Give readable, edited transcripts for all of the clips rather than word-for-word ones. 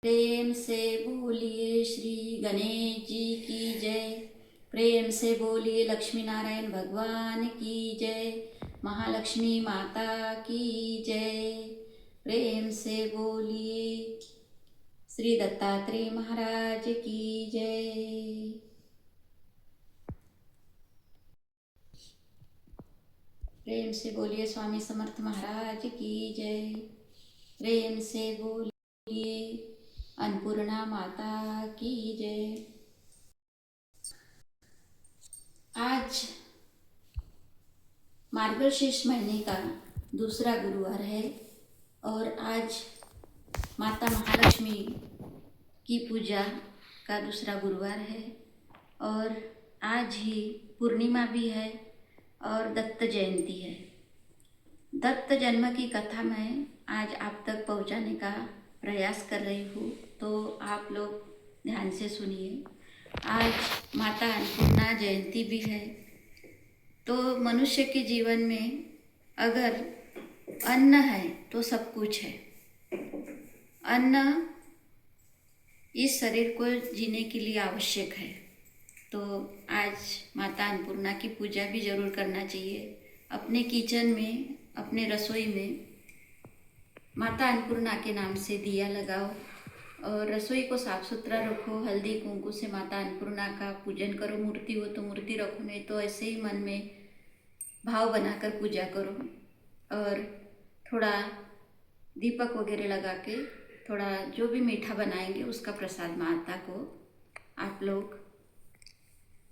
प्रेम से बोलिए श्री गणेश जी की जय। प्रेम से बोलिए लक्ष्मी नारायण भगवान की जय। महालक्ष्मी माता की जय। प्रेम से बोलिए श्री दत्तात्रेय महाराज की जय। प्रेम से बोलिए स्वामी समर्थ महाराज की जय। प्रेम से बोलिए अन्नपूर्णा माता की जय। आज मार्गशीर्ष महीने का दूसरा गुरुवार है और आज माता महालक्ष्मी की पूजा का दूसरा गुरुवार है और आज ही पूर्णिमा भी है और दत्त जयंती है। दत्त जन्म की कथा मैं आज आप तक पहुंचाने का प्रयास कर रही हूँ, तो आप लोग ध्यान से सुनिए। आज माता अन्नपूर्णा जयंती भी है। तो मनुष्य के जीवन में अगर अन्न है तो सब कुछ है। अन्न इस शरीर को जीने के लिए आवश्यक है। तो आज माता अन्नपूर्णा की पूजा भी ज़रूर करना चाहिए। अपने किचन में, अपने रसोई में माता अन्नपूर्णा के नाम से दिया लगाओ और रसोई को साफ सुथरा रखो। हल्दी कुंकू से माता अन्नपूर्णा का पूजन करो। मूर्ति हो तो मूर्ति रखो, नहीं तो ऐसे ही मन में भाव बनाकर पूजा करो और थोड़ा दीपक वगैरह लगा के थोड़ा जो भी मीठा बनाएंगे उसका प्रसाद माता को आप लोग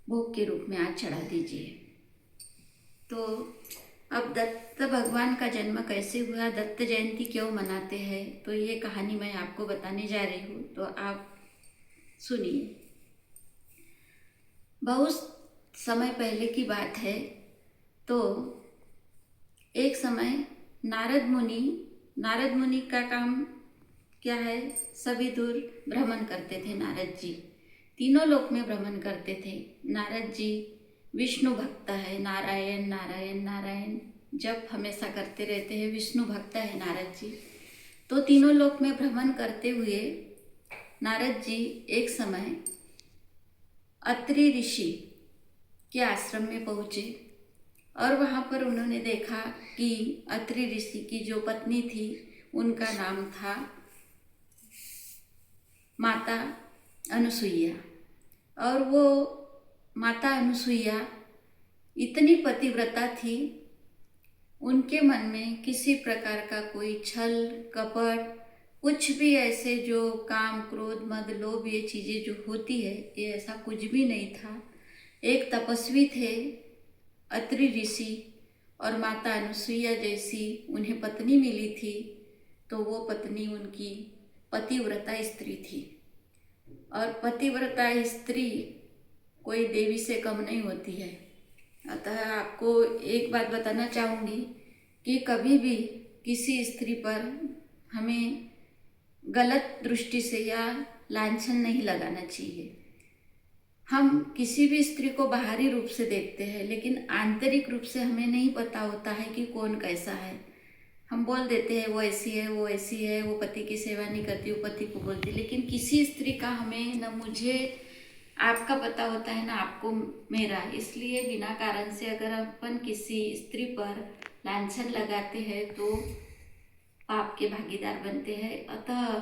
भोग के रूप में आज चढ़ा दीजिए। तो अब दत्त भगवान का जन्म कैसे हुआ, दत्त जयंती क्यों मनाते हैं, तो ये कहानी मैं आपको बताने जा रही हूँ, तो आप सुनिए। बहुत समय पहले की बात है। तो एक समय नारद मुनि का काम क्या है, सभी दूर भ्रमण करते थे। नारद जी तीनों लोक में भ्रमण करते थे। नारद जी विष्णु भक्त है, नारायण नारायण नारायण जप हमेशा करते रहते हैं। विष्णु भक्त है नारद जी। तो तीनों लोक में भ्रमण करते हुए नारद जी एक समय अत्रि ऋषि के आश्रम में पहुँचे और वहाँ पर उन्होंने देखा कि अत्रि ऋषि की जो पत्नी थी उनका नाम था माता अनुसुईया। और वो माता अनुसुईया इतनी पतिव्रता थी, उनके मन में किसी प्रकार का कोई छल कपट, कुछ भी ऐसे जो काम क्रोध मद लोभ ये चीज़ें जो होती है, ये ऐसा कुछ भी नहीं था। एक तपस्वी थे अत्रि ऋषि और माता अनुसुईया जैसी उन्हें पत्नी मिली थी, तो वो पत्नी उनकी पतिव्रता स्त्री थी। और पतिव्रता स्त्री कोई देवी से कम नहीं होती है। अतः आपको एक बात बताना चाहूँगी कि कभी भी किसी स्त्री पर हमें गलत दृष्टि से या लांछन नहीं लगाना चाहिए। हम किसी भी स्त्री को बाहरी रूप से देखते हैं, लेकिन आंतरिक रूप से हमें नहीं पता होता है कि कौन कैसा है। हम बोल देते हैं वो ऐसी है, वो ऐसी है, वो पति की सेवा नहीं करती, वो पति को बोलती, लेकिन किसी स्त्री का हमें न मुझे आपका पता होता है ना आपको मेरा। इसलिए बिना कारण से अगर अपन किसी स्त्री पर लांछन लगाते हैं तो पाप के भागीदार बनते हैं। अतः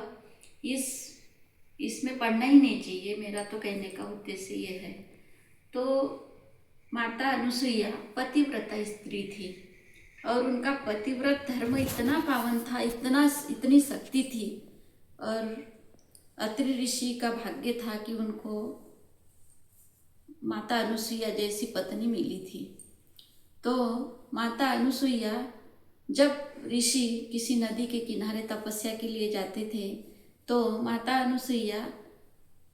इसमें पढ़ना ही नहीं चाहिए। मेरा तो कहने का उद्देश्य ये है। तो माता अनुसुईया पतिव्रता स्त्री थी और उनका पतिव्रत धर्म इतना पावन था, इतनी शक्ति थी। और अत्रि ऋषि का भाग्य था कि उनको माता अनुसुईया जैसी पत्नी मिली थी। तो माता अनुसुईया जब ऋषि किसी नदी के किनारे तपस्या के लिए जाते थे तो माता अनुसुईया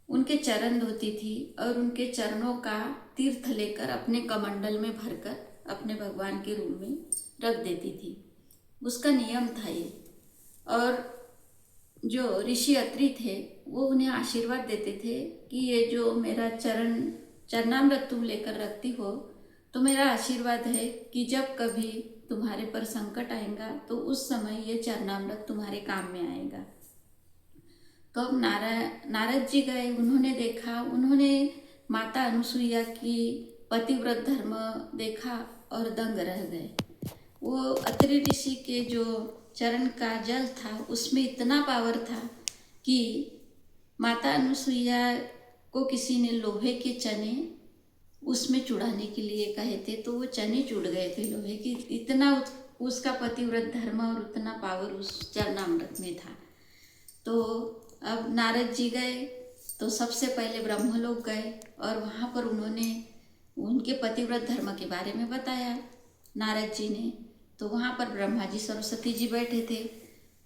उनके चरण धोती थी और उनके चरणों का तीर्थ लेकर अपने कमंडल में भरकर अपने भगवान के रूम में रख देती थी। उसका नियम था ये। और जो ऋषि अत्रि थे वो उन्हें आशीर्वाद देते थे कि ये जो मेरा चरणामृत तुम लेकर रखती हो, तो मेरा आशीर्वाद है कि जब कभी तुम्हारे पर संकट आएगा तो उस समय ये चरणामृत तुम्हारे काम में आएगा। तो अब नारद जी गए, उन्होंने देखा, उन्होंने माता अनुसुईया की पतिव्रत धर्म देखा और दंग रह गए। वो अत्रि ऋषि के जो चरण का जल था उसमें इतना पावर था कि माता अनुसुईया को किसी ने लोहे के चने उसमें चुड़ाने के लिए कहे थे, तो वो चने चुड़ गए थे लोहे की। इतना उसका पतिव्रत धर्म और उतना पावर उस चरणामृत में था। तो अब नारद जी गए तो सबसे पहले ब्रह्मलोक गए और वहाँ पर उन्होंने उनके पतिव्रत धर्म के बारे में बताया नारद जी ने। तो वहाँ पर ब्रह्मा जी सरस्वती जी बैठे थे।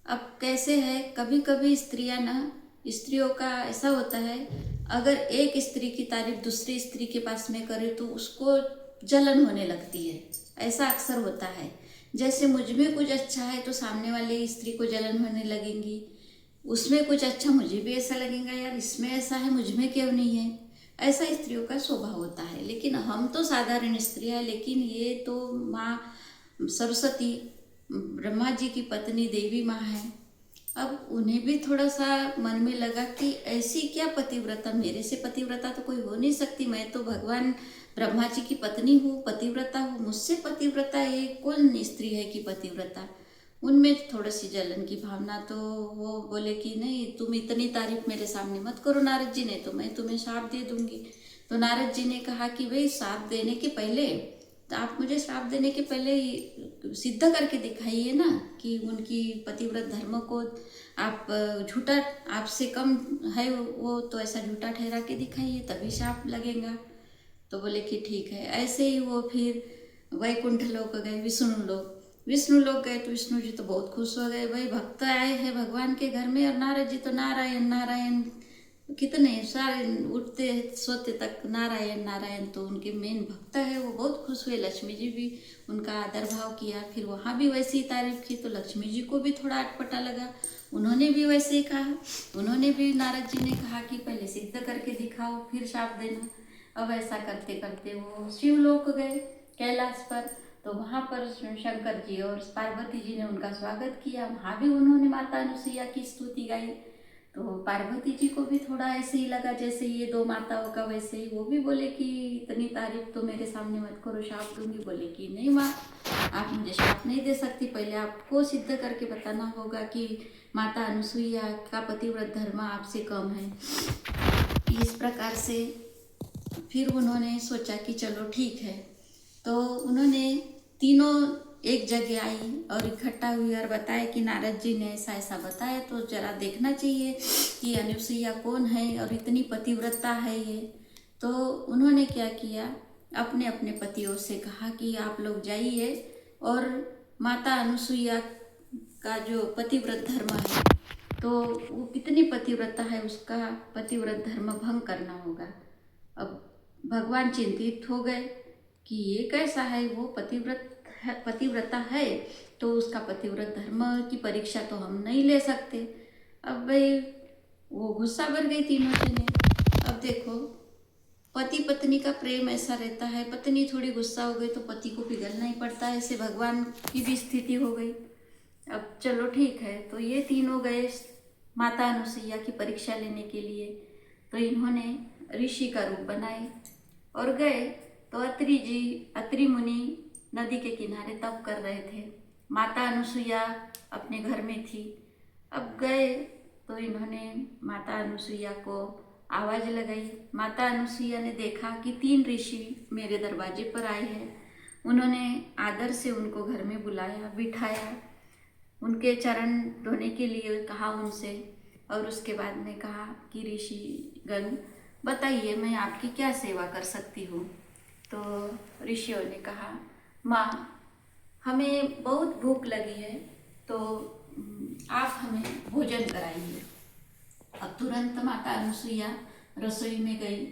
अब कैसे है, कभी कभी स्त्रियों का ऐसा होता है, अगर एक स्त्री की तारीफ दूसरी स्त्री के पास में करे तो उसको जलन होने लगती है। ऐसा अक्सर होता है। जैसे मुझ में कुछ अच्छा है तो सामने वाले स्त्री को जलन होने लगेंगी, उसमें कुछ अच्छा मुझे भी ऐसा लगेगा, यार इसमें ऐसा है मुझ में क्यों नहीं है। ऐसा स्त्रियों का स्वभाव होता है। लेकिन हम तो साधारण स्त्री हैं, लेकिन ये तो माँ सरस्वती ब्रह्मा जी की पत्नी देवी माँ है। अब उन्हें भी थोड़ा सा मन में लगा कि ऐसी क्या पतिव्रता, मेरे से पतिव्रता तो कोई हो नहीं सकती, मैं तो भगवान ब्रह्मा जी की पत्नी हूँ, पतिव्रता हूँ, मुझसे पतिव्रता ये कौन स्त्री है कि पतिव्रता। उनमें थोड़ी सी जलन की भावना। तो वो बोले कि नहीं, तुम इतनी तारीफ मेरे सामने मत करो नारद जी ने, तो मैं तुम्हें श्राप दे दूंगी। तो नारद जी ने कहा कि भाई श्राप देने के पहले तो आप मुझे श्राप देने के पहले सिद्ध करके दिखाइए ना कि उनकी पतिव्रत धर्म को आप झूठा, आपसे कम है वो, तो ऐसा झूठा ठहरा के दिखाइए तभी श्राप लगेगा। तो बोले कि ठीक है। ऐसे ही वो फिर वैकुंठ लोक गए, विष्णु लोक गए। तो विष्णु जी तो बहुत खुश हो गए, भाई भक्त आए हैं भगवान के घर में, और नारद जी तो नारायण नारायण कितने सारे उठते सोते तक नारायण नारायण, तो उनके मेन भक्त है। वो बहुत खुश हुए। लक्ष्मी जी भी उनका आदर भाव किया। फिर वहाँ भी वैसी ही तारीफ की तो लक्ष्मी जी को भी थोड़ा अटपटा लगा, उन्होंने भी वैसे ही कहा। उन्होंने भी नारद जी ने कहा कि पहले सिद्ध करके दिखाओ फिर शाप देना। अब ऐसा करते करते वो शिवलोक गए कैलाश पर। तो वहाँ पर शंकर जी और पार्वती जी ने उनका स्वागत किया। वहाँ भी उन्होंने माता अनुसुईया की स्तुति गाई। तो पार्वती जी को भी थोड़ा ऐसे ही लगा जैसे ये दो माताओं का वैसे ही। वो भी बोले कि इतनी तारीफ तो मेरे सामने मत करो, शाप दूंगी। बोले कि नहीं माँ, आप मुझे शाप नहीं दे सकती, पहले आपको सिद्ध करके बताना होगा कि माता अनुसुईया का पतिव्रत धर्म आपसे कम है। इस प्रकार से फिर उन्होंने सोचा कि चलो ठीक है। तो उन्होंने तीनों एक जगह आई और इकट्ठा हुई और बताया कि नारद जी ने ऐसा ऐसा बताया, तो जरा देखना चाहिए कि अनुसुईया कौन है और इतनी पतिव्रता है ये। तो उन्होंने क्या किया, अपने अपने पतियों से कहा कि आप लोग जाइए और माता अनुसुईया का जो पतिव्रत धर्म है, तो वो कितनी पतिव्रता है उसका पतिव्रत धर्म भंग करना होगा। अब भगवान चिंतित हो गए कि ये कैसा है, वो पतिव्रता है तो उसका पतिव्रत धर्म की परीक्षा तो हम नहीं ले सकते। अब भाई वो गुस्सा भर गई तीनों जने। अब देखो पति पत्नी का प्रेम ऐसा रहता है, पत्नी थोड़ी गुस्सा हो गई तो पति को पिघलना ही पड़ता है, ऐसे भगवान की भी स्थिति हो गई। अब चलो ठीक है, तो ये तीनों गए माता अनुसुईया की परीक्षा लेने के लिए। तो इन्होंने ऋषि का रूप बनाए और गए। तो अत्रि मुनि नदी के किनारे तप कर रहे थे, माता अनुसुईया अपने घर में थी। अब गए तो इन्होंने माता अनुसुईया को आवाज़ लगाई। माता अनुसुईया ने देखा कि 3 ऋषि मेरे दरवाजे पर आए हैं। उन्होंने आदर से उनको घर में बुलाया, बिठाया, उनके चरण धोने के लिए कहा उनसे, और उसके बाद में कहा कि ऋषिगण बताइए मैं आपकी क्या सेवा कर सकती हूँ। तो ऋषियों ने कहा, माँ हमें बहुत भूख लगी है, तो आप हमें भोजन कराइए। अब तुरंत माता अनुसुईया रसोई में गई,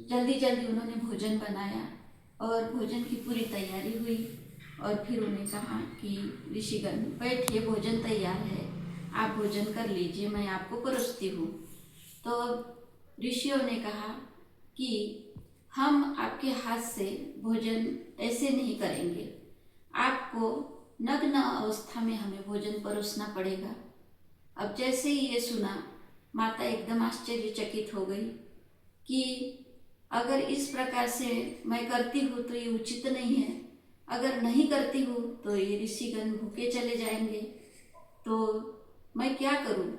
जल्दी जल्दी उन्होंने भोजन बनाया और भोजन की पूरी तैयारी हुई। और फिर उन्हें कहा कि ऋषिगण बैठिए, भोजन तैयार है, आप भोजन कर लीजिए, मैं आपको परोसती हूँ। तो ऋषियों ने कहा कि हम आपके हाथ से भोजन ऐसे नहीं करेंगे, आपको नग्न अवस्था में हमें भोजन परोसना पड़ेगा। अब जैसे ही ये सुना माता एकदम आश्चर्यचकित हो गई कि अगर इस प्रकार से मैं करती हूँ तो ये उचित नहीं है, अगर नहीं करती हूँ तो ये ऋषिगण भूखे चले जाएंगे, तो मैं क्या करूँ।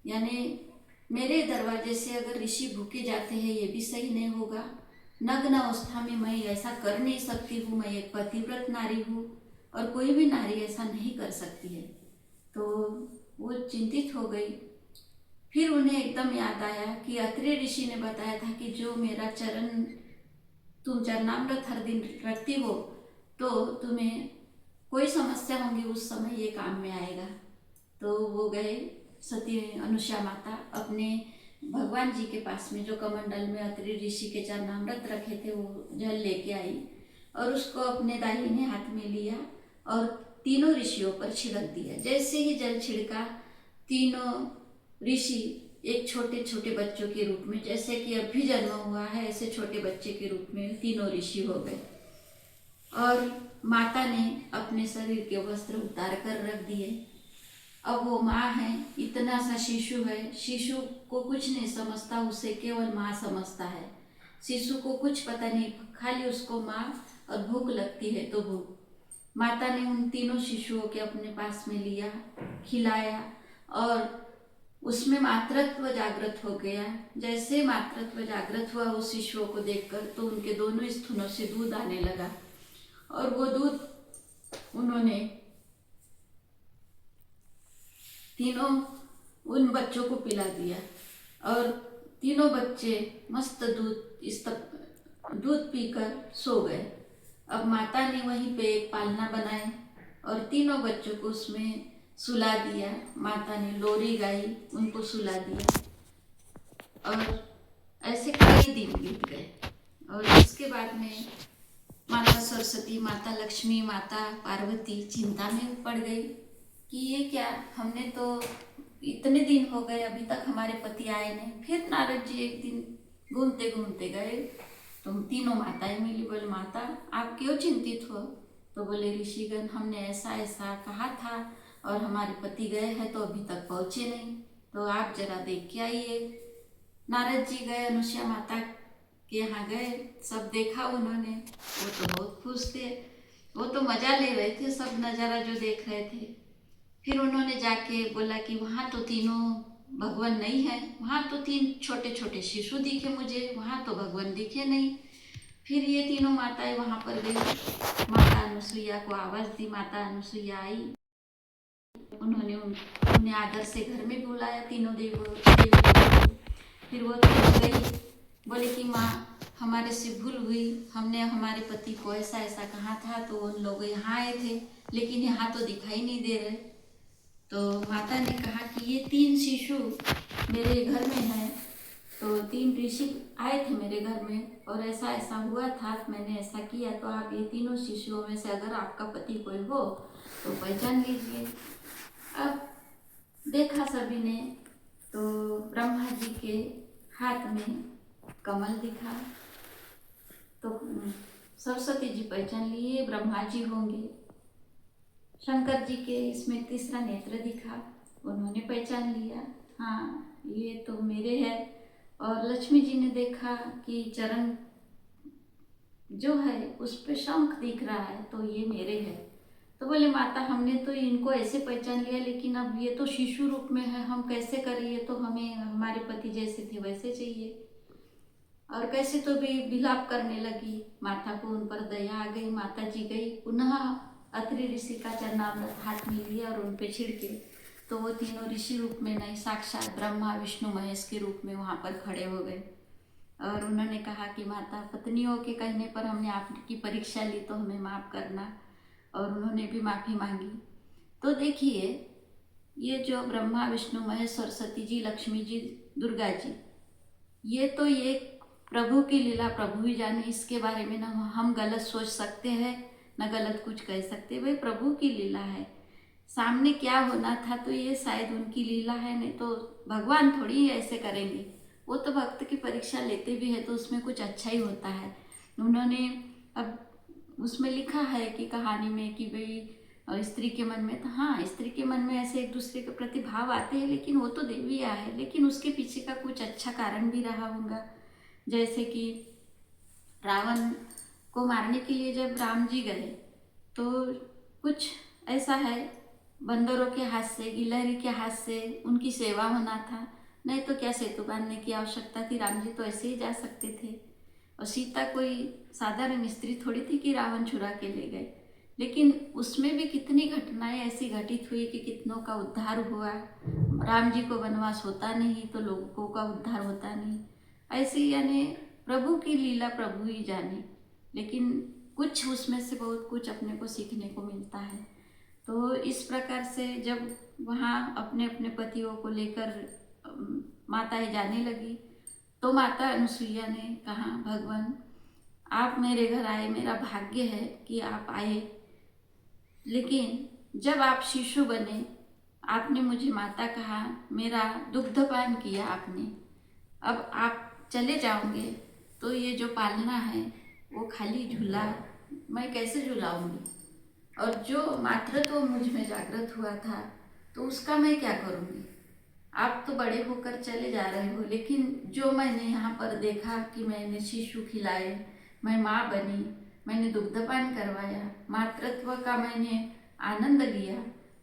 यानी मेरे दरवाजे से अगर ऋषि भूखे जाते हैं ये भी सही नहीं होगा। नग्न अवस्था में मैं ऐसा कर नहीं सकती हूँ, मैं एक पतिव्रत नारी हूँ और कोई भी नारी ऐसा नहीं कर सकती है। तो वो चिंतित हो गई। फिर उन्हें एकदम याद आया कि अत्रि ऋषि ने बताया था कि जो मेरा चरण तुम चरणामृत हर दिन रखती हो तो तुम्हें कोई समस्या होंगी उस समय ये काम में आएगा। तो वो गए, सती अनुषा माता अपने भगवान जी के पास में जो कमंडल में अत्रि ऋषि के चरणामृत रखे थे वो जल लेके आई और उसको अपने दाहिने हाथ में लिया और तीनों ऋषियों पर छिड़क दिया। जैसे ही जल छिड़का, तीनों ऋषि एक छोटे छोटे बच्चों के रूप में, जैसे कि अभी जन्म हुआ है ऐसे छोटे बच्चे के रूप में तीनों ऋषि हो गए। और माता ने अपने शरीर के वस्त्र उतार कर रख दिए। अब वो माँ है, इतना सा शिशु है, शिशु को कुछ नहीं समझता, उसे केवल माँ समझता है। शिशु को कुछ पता नहीं, खाली उसको माँ और भूख लगती है तो भूख। माता ने उन तीनों शिशुओं के अपने पास में लिया, खिलाया और उसमें मातृत्व जागृत हो गया। जैसे मातृत्व जागृत हुआ उस शिशुओं को देखकर तो उनके दोनों स्तनों से दूध आने लगा और वो दूध उन्होंने तीनों उन बच्चों को पिला दिया और तीनों बच्चे मस्त दूध पीकर सो गए। अब माता ने वहीं पे एक पालना बनाई और तीनों बच्चों को उसमें सुला दिया। माता ने लोरी गाई, उनको सुला दिया और ऐसे कई दिन बीत गए। और इसके बाद में माता सरस्वती, माता लक्ष्मी, माता पार्वती चिंता में पड़ गई कि ये क्या, हमने तो इतने दिन हो गए अभी तक हमारे पति आए नहीं। फिर नारद जी एक दिन घूमते घूमते गए तो तीनों माताएं मिली। बोले माता आप क्यों चिंतित हो। तो बोले ऋषिगण हमने ऐसा ऐसा कहा था और हमारे पति गए हैं तो अभी तक पहुँचे नहीं, तो आप जरा देख के आइए। नारद जी गए, अनुसुईया माता के यहाँ गए, सब देखा उन्होंने। वो तो बहुत खुश थे, वो तो मजा ले रहे थे, सब नज़ारा जो देख रहे थे। फिर उन्होंने जाके बोला कि वहाँ तो तीनों भगवान नहीं है, वहाँ तो तीन छोटे छोटे शिशु दिखे मुझे, वहाँ तो भगवान दिखे नहीं। फिर ये तीनों माताएं वहाँ पर गई, माता अनुसुईया को आवाज़ दी, माता अनुसुईया आई। उन्होंने उन्हें आदर से घर में बुलाया तीनों देवियों को। फिर वो तो गई, बोले कि माँ हमारे से भूल हुई, हमने हमारे पति को ऐसा ऐसा कहा था तो उन लोग यहाँ आए थे लेकिन यहाँ तो दिखाई नहीं दे रहे। तो माता ने कहा कि ये तीन शिशु मेरे घर में हैं, तो तीन ऋषि आए थे मेरे घर में और ऐसा ऐसा हुआ था, मैंने ऐसा किया, तो आप ये तीनों शिशुओं में से अगर आपका पति कोई हो तो पहचान लीजिए। अब देखा सभी ने तो ब्रह्मा जी के हाथ में कमल दिखा, तो सरस्वती जी पहचान लिए ब्रह्मा जी होंगे। शंकर जी के इसमें तीसरा नेत्र दिखा, उन्होंने पहचान लिया, हाँ ये तो मेरे है। और लक्ष्मी जी ने देखा कि चरण जो है उस पे शंख दिख रहा है तो ये मेरे है। तो बोले माता हमने तो इनको ऐसे पहचान लिया लेकिन अब ये तो शिशु रूप में है, हम कैसे करें, ये तो हमें हमारे पति जैसे थे वैसे चाहिए। और कैसे तो भी विलाप करने लगी, माता को उन पर दया आ गई। माता जी गई, पुनः अत्रि ऋषि का चरणामृत हाथ में लिया और उन पे छिड़के, तो वो तीनों ऋषि रूप में नहीं, साक्षात ब्रह्मा विष्णु महेश के रूप में वहाँ पर खड़े हो गए। और उन्होंने कहा कि माता पत्नियों के कहने पर हमने आपकी परीक्षा ली तो हमें माफ़ करना, और उन्होंने भी माफ़ी मांगी। तो देखिए ये जो ब्रह्मा विष्णु महेश सरस्वती जी, लक्ष्मी जी, दुर्गा जी, ये तो ये प्रभु की लीला प्रभु ही जाने, इसके बारे में ना हम गलत सोच सकते हैं ना गलत कुछ कह सकते। भाई प्रभु की लीला है, सामने क्या होना था तो ये शायद उनकी लीला है, नहीं तो भगवान थोड़ी ऐसे करेंगे। वो तो भक्त की परीक्षा लेते भी है तो उसमें कुछ अच्छा ही होता है। उन्होंने अब उसमें लिखा है कि कहानी में कि भाई और स्त्री के मन में तो हाँ, स्त्री के मन में ऐसे एक दूसरे के प्रति भाव आते हैं, लेकिन वो तो देविया है, लेकिन उसके पीछे का कुछ अच्छा कारण भी रहा होगा। जैसे कि रावण को मारने के लिए जब राम जी गए तो कुछ ऐसा है, बंदरों के हाथ से, गिलहरी के हाथ से उनकी सेवा होना था, नहीं तो क्या सेतु बांधने की आवश्यकता थी, राम जी तो ऐसे ही जा सकते थे। और सीता कोई साधारण स्त्री थोड़ी थी कि रावण चुरा के ले गए, लेकिन उसमें भी कितनी घटनाएं ऐसी घटित हुई कि कितनों का उद्धार हुआ। राम जी को वनवास होता नहीं तो लोगों का उद्धार होता नहीं, ऐसी यानी प्रभु की लीला प्रभु ही जाने, लेकिन कुछ उसमें से बहुत कुछ अपने को सीखने को मिलता है। तो इस प्रकार से जब वहाँ अपने अपने पतियों को लेकर माताएं जाने लगी तो माता अनुसुईया ने कहा, भगवान आप मेरे घर आए, मेरा भाग्य है कि आप आए, लेकिन जब आप शिशु बने आपने मुझे माता कहा, मेरा दुग्धपान किया आपने, अब आप चले जाओगे तो ये जो पालना है वो खाली झूला मैं कैसे झुलाऊंगी, और जो मातृत्व मुझ में जागृत हुआ था तो उसका मैं क्या करूँगी। आप तो बड़े होकर चले जा रहे हो, लेकिन जो मैंने यहाँ पर देखा कि मैंने शिशु खिलाए, मैं माँ बनी, मैंने दुग्धपान करवाया, मातृत्व का मैंने आनंद लिया,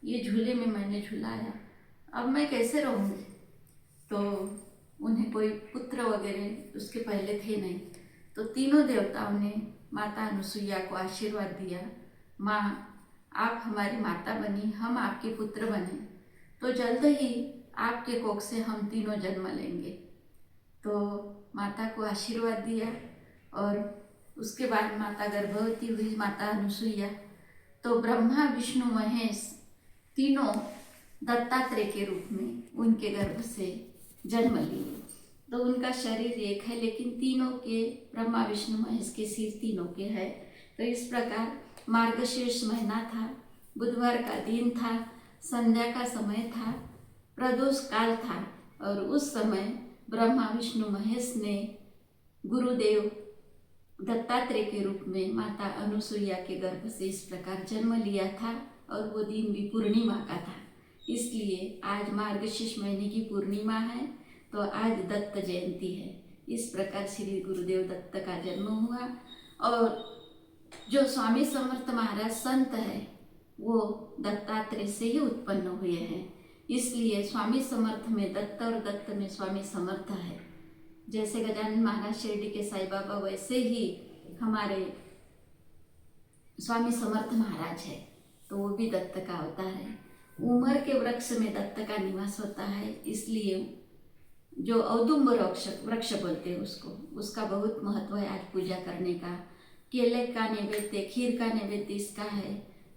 ये झूले में मैंने झुलाया, अब मैं कैसे रहूँगी। तो उन्हें कोई पुत्र वगैरह उसके पहले थे नहीं, तो तीनों देवताओं ने माता अनुसुईया को आशीर्वाद दिया, माँ आप हमारी माता बनी, हम आपके पुत्र बने तो जल्द ही आपके कोख से हम तीनों जन्म लेंगे। तो माता को आशीर्वाद दिया और उसके बाद माता गर्भवती हुई, माता अनुसुईया। तो ब्रह्मा विष्णु महेश तीनों दत्तात्रेय के रूप में उनके गर्भ से जन्म लिए। तो उनका शरीर एक है, लेकिन तीनों के, ब्रह्मा विष्णु महेश के सिर तीनों के है। तो इस प्रकार मार्गशीर्ष महीना था, बुधवार का दिन था, संध्या का समय था, प्रदोष काल था, और उस समय ब्रह्मा विष्णु महेश ने गुरुदेव दत्तात्रेय के रूप में माता अनुसुईया के गर्भ से इस प्रकार जन्म लिया था। और वो दिन भी पूर्णिमा का था, इसलिए आज मार्गशीर्ष महीने की पूर्णिमा है, तो आज दत्त जयंती है। इस प्रकार श्री गुरुदेव दत्त का जन्म हुआ। और जो स्वामी समर्थ महाराज संत है वो दत्तात्रेय से ही उत्पन्न हुए हैं, इसलिए स्वामी समर्थ में दत्त और दत्त में स्वामी समर्थ है। जैसे गजानन महाराज शिरडी के साईं बाबा, वैसे ही हमारे स्वामी समर्थ महाराज है, तो वो भी दत्त का अवतार है। उमर के वृक्ष में दत्त का निवास होता है, इसलिए जो औदुंबर वृक्ष बोलते हैं उसका बहुत महत्व है आज पूजा करने का। केले का नैवेद्य, खीर का नैवेद्य इसका है।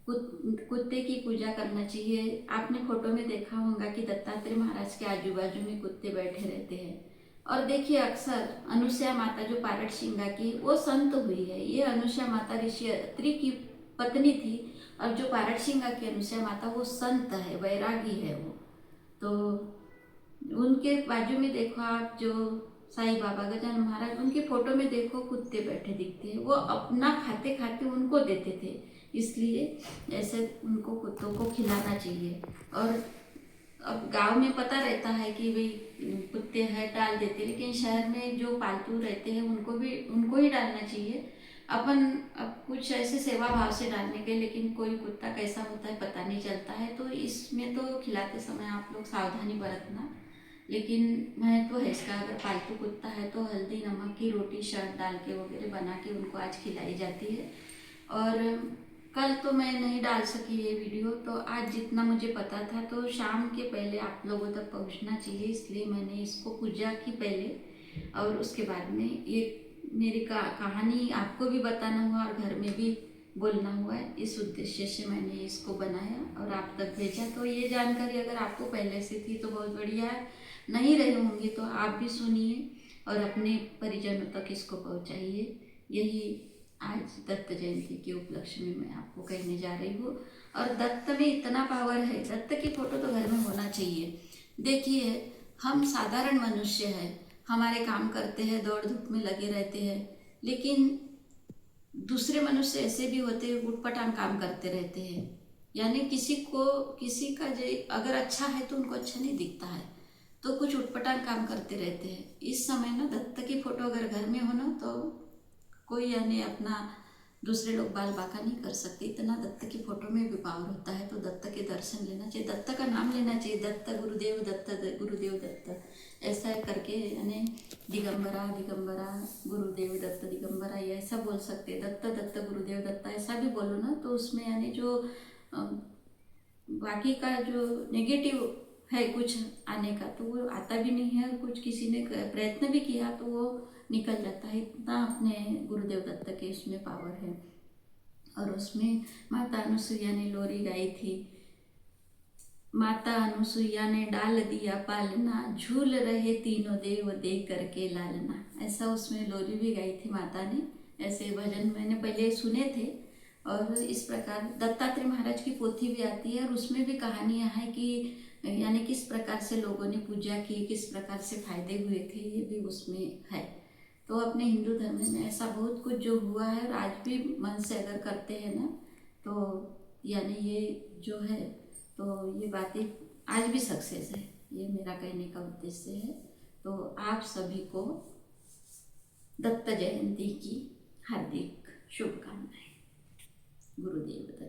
कुत्ते की पूजा करना चाहिए। आपने फोटो में देखा होगा कि दत्तात्रेय महाराज के आजू बाजू में कुत्ते बैठे रहते हैं। और देखिए अक्सर अनुसुईया माता जो पारटसिंगा की, वो संत हुई है। ये अनुसुईया माता ऋषि अत्रि की पत्नी थी, और जो पारटसिंगा की अनुसुईया माता वो संत है, वैरागी है वो। तो उनके बाजू में देखो आप, जो साईं बाबा गजानन महाराज, उनके फोटो में देखो कुत्ते बैठे दिखते हैं। वो अपना खाते खाते उनको देते थे, इसलिए ऐसे उनको कुत्तों को खिलाना चाहिए। और अब गांव में पता रहता है कि भाई कुत्ते हैं डाल देते, लेकिन शहर में जो पालतू रहते हैं उनको ही डालना चाहिए। अपन अब कुछ ऐसे सेवा भाव से डालने के, लेकिन कोई कुत्ता कैसा होता है पता नहीं चलता है, तो इसमें तो खिलाते समय आप लोग सावधानी बरतना। लेकिन मैं तो है इसका, अगर पालतू कुत्ता है तो हल्दी नमक की रोटी शर्ट डाल के वगैरह बना के उनको आज खिलाई जाती है। और कल तो मैं नहीं डाल सकी ये वीडियो, तो आज जितना मुझे पता था तो शाम के पहले आप लोगों तक पहुंचना चाहिए, इसलिए मैंने इसको पूजा की पहले, और उसके बाद में ये मेरी कहानी आपको भी बताना हुआ और घर में भी बोलना हुआ है। इस उद्देश्य से मैंने इसको बनाया और आप तक भेजा। तो ये जानकारी अगर आपको पहले से थी तो बहुत बढ़िया है, नहीं रही होंगी तो आप भी सुनिए और अपने परिजनों तक इसको पहुंचाइए। यही आज दत्त जयंती के उपलक्ष्य में मैं आपको कहने जा रही हूँ। और दत्त में इतना पावर है, दत्त की फोटो तो घर में होना चाहिए। देखिए हम साधारण मनुष्य हैं, हमारे काम करते हैं, दौड़ धूप में लगे रहते हैं, लेकिन दूसरे मनुष्य ऐसे भी होते हैं उटपटांग काम करते रहते हैं, यानी किसी का जो अगर अच्छा है तो उनको अच्छा नहीं दिखता है, तो कुछ उटपटांग काम करते रहते हैं। इस समय ना दत्त की फोटो अगर घर में हो ना तो कोई यानी अपना दूसरे लोग बाल बाका नहीं कर सकते, इतना दत्त की फोटो में भी पावर होता है। तो दत्त के दर्शन लेना चाहिए, दत्त का नाम लेना चाहिए, दत्त गुरुदेव दत्त गुरुदेव दत्त ऐसा करके, यानी दिगंबरा दिगंबरा गुरुदेव दत्त दिगंबरा, ये ऐसा बोल सकते हैं। दत्त दत्त गुरुदेव दत्त ऐसा भी बोलो ना तो उसमें यानी जो बाकी का जो नेगेटिव है कुछ आने का तो वो आता भी नहीं है, और कुछ किसी ने प्रयत्न भी किया तो वो निकल जाता है। इतना अपने गुरुदेव दत्त के उसमें पावर है। और उसमें माता अनुसुईया ने लोरी गाई थी, माता अनुसुईया ने डाल दिया पालना, झूल रहे तीनों देव दे करके लालना, ऐसा उसमें लोरी भी गाई थी माता ने। ऐसे भजन मैंने पहले सुने थे। और इस प्रकार दत्तात्रेय महाराज की पोथी भी आती है, और उसमें भी कहानियाँ हैं कि यानी किस प्रकार से लोगों ने पूजा की, किस प्रकार से फायदे हुए थे, ये भी उसमें है। तो अपने हिंदू धर्म में ऐसा बहुत कुछ जो हुआ है, और आज भी मन से अगर करते हैं ना तो यानी ये जो है तो ये बातें आज भी सक्सेस है, ये मेरा कहने का उद्देश्य है। तो आप सभी को दत्त जयंती की हार्दिक शुभकामनाएं। गुरुदेव दत्त।